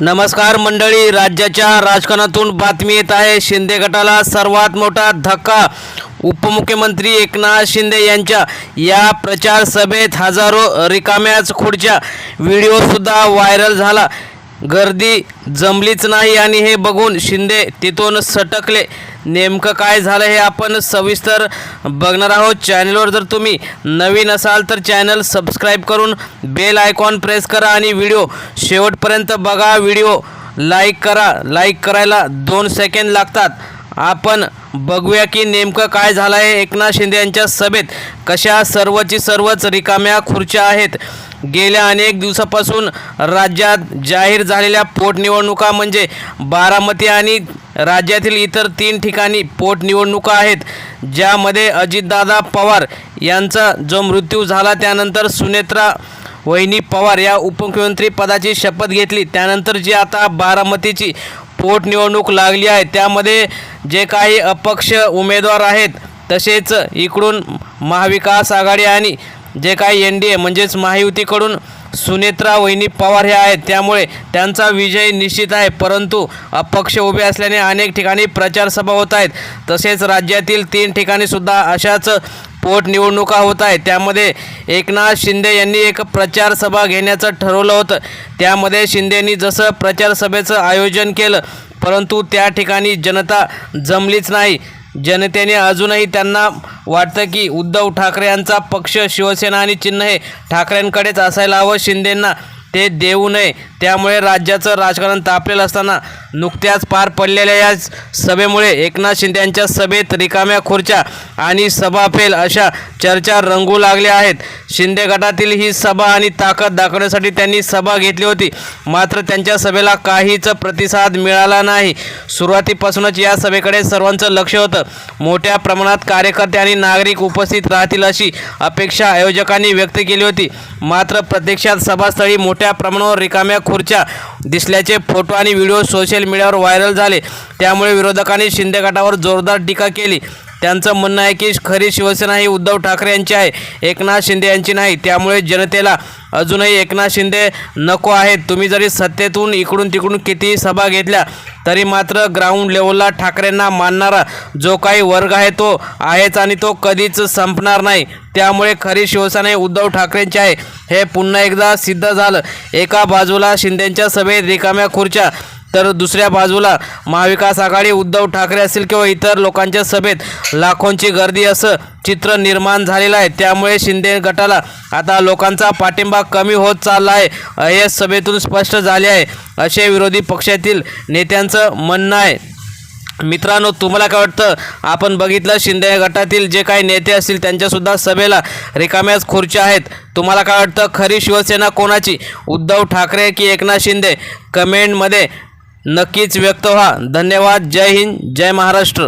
नमस्कार मंडळी, राज्याच्या राजकारणातून बातमी येत आहे. शिंदे गटाला सर्वात मोठा धक्का. उपमुख्यमंत्री एकनाथ शिंदे यांच्या या प्रचार सभेत हजारो रिकाम्याच खुर्च्या व्हिडिओसुद्धा व्हायरल झाला. गर्दी जमलीच नाही आणि हे बघून शिंदे तिथून सटकले. नेमकं काय झालं हे आपण सविस्तर बघणार आहोत. चॅनलवर जर तुम्ही नवीन असाल तर चॅनल सबस्क्राईब करून बेल आयकॉन प्रेस करा आणि व्हिडिओ शेवटपर्यंत बघा. व्हिडिओ लाईक करा. लाईक करायला 2 सेकंद लागतात. आपण बघूया की नेमकं काय झालं आहे. एकनाथ शिंदे यांच्या सभेत कशा सर्वची सर्वच रिकाम्या खुर्च्या आहेत. गेल्या अनेक दिवसापासून राज्यात जाहीर झालेल्या पोटनिवडणुका म्हणजे बारामती आणि राज्यातील इतर 3 ठिकाणी पोटनिवडणुका आहेत, ज्यामध्ये अजितदादा पवार यांचा जो मृत्यू झाला त्यानंतर सुनेत्रा वहिनी पवार या उपमुख्यमंत्री पदाची शपथ घेतली. त्यानंतर जी आता बारामतीची पोटनिवडणूक लागली आहे त्यामध्ये जे काही अपक्ष उमेदवार आहेत, तसेच इकडून महाविकास आघाडी आणि जे काही NDA म्हणजेच महायुतीकडून सुनेत्रा वहिनी पवार हे आहेत, त्यामुळे त्यांचा विजय निश्चित आहे. परंतु अपक्ष उभे असल्याने अनेक ठिकाणी प्रचारसभा होत आहेत. तसेच राज्यातील 3 ठिकाणी सुद्धा अशाच पोटनिवडणुका होत आहेत. त्यामध्ये एकनाथ शिंदे यांनी एक प्रचार सभा घेण्याचं ठरवलं होतं. त्यामध्ये शिंदेंनी जसं प्रचार सभेचं आयोजन केलं, परंतु त्या ठिकाणी जनता जमलीच नाही. जनतेने अजूनही त्यांना वाटतं की उद्धव ठाकरे यांचा पक्ष शिवसेना आणि चिन्ह हे ठाकरेंकडेच असायला हवं, शिंदेंना ते देऊ नये. त्यामुळे राज्याचं राजकारण तापलेलं असताना नुकत्याच पार पडलेल्या या सभेमुळे एकनाथ शिंदे यांच्या सभेत रिकाम्या खुर्च्या आणि सभाफेल अशा चर्चा रंगू लागल्या आहेत. शिंदे गटातील ही सभा आणि ताकद दाखवण्यासाठी त्यांनी सभा घेतली होती, मात्र त्यांच्या सभेला काहीच प्रतिसाद मिळाला नाही. सुरुवातीपासूनच या सभेकडे सर्वांचं लक्ष होतं. मोठ्या प्रमाणात कार्यकर्ते आणि नागरिक उपस्थित राहतील अशी अपेक्षा आयोजकांनी व्यक्त केली होती. मात्र प्रत्यक्षात सभास्थळी मोठ्या प्रमाणावर रिकाम्या खुर्च्या दिसल्याचे फोटो आणि व्हिडिओ सोशल मीडियावर व्हायरल झाले. त्यामुळे विरोधकांनी शिंदे गटावर जोरदार टीका केली. त्यांचं म्हणणं आहे की खरी शिवसेना ही उद्धव ठाकरे यांची आहे, एकनाथ शिंदे यांची नाही. त्यामुळे जनतेला अजूनही एकनाथ शिंदे नको आहेत. तुम्ही जरी सत्तेतून इकडून तिकडून कितीही सभा घेतल्या तरी मात्र ग्राउंड लेवलला ठाकरेंना मानणारा जो काही वर्ग आहे तो आहेच आणि तो कधीच संपणार नाही. त्यामुळे खरी शिवसेना ही उद्धव ठाकरेंची आहे हे पुन्हा एकदा सिद्ध झालं. एका बाजूला शिंदेंच्या सभेत रिकाम्या खुर्च्या तर दुसऱ्या बाजूला महाविकास आघाडी उद्धव ठाकरे असतील किंवा इतर लोकांच्या सभेत लाखोंची गर्दी असं चित्र निर्माण झालेलं आहे. त्यामुळे शिंदे गटाला आता लोकांचा पाठिंबा कमी होत चालला आहे हे सभेतून स्पष्ट झाले आहे, असे विरोधी पक्षातील नेत्यांचं म्हणणं आहे. मित्रांनो, तुम्हाला काय वाटतं? आपण बघितलं शिंदे गटातील जे काही नेते असतील त्यांच्यासुद्धा सभेला रिकाम्याच खुर्च्या आहेत. तुम्हाला काय वाटतं? खरी शिवसेना कोणाची, उद्धव ठाकरे की एकनाथ शिंदे? कमेंटमध्ये नक्कीच व्यक्त व्हा. धन्यवाद. जय हिंद, जय महाराष्ट्र.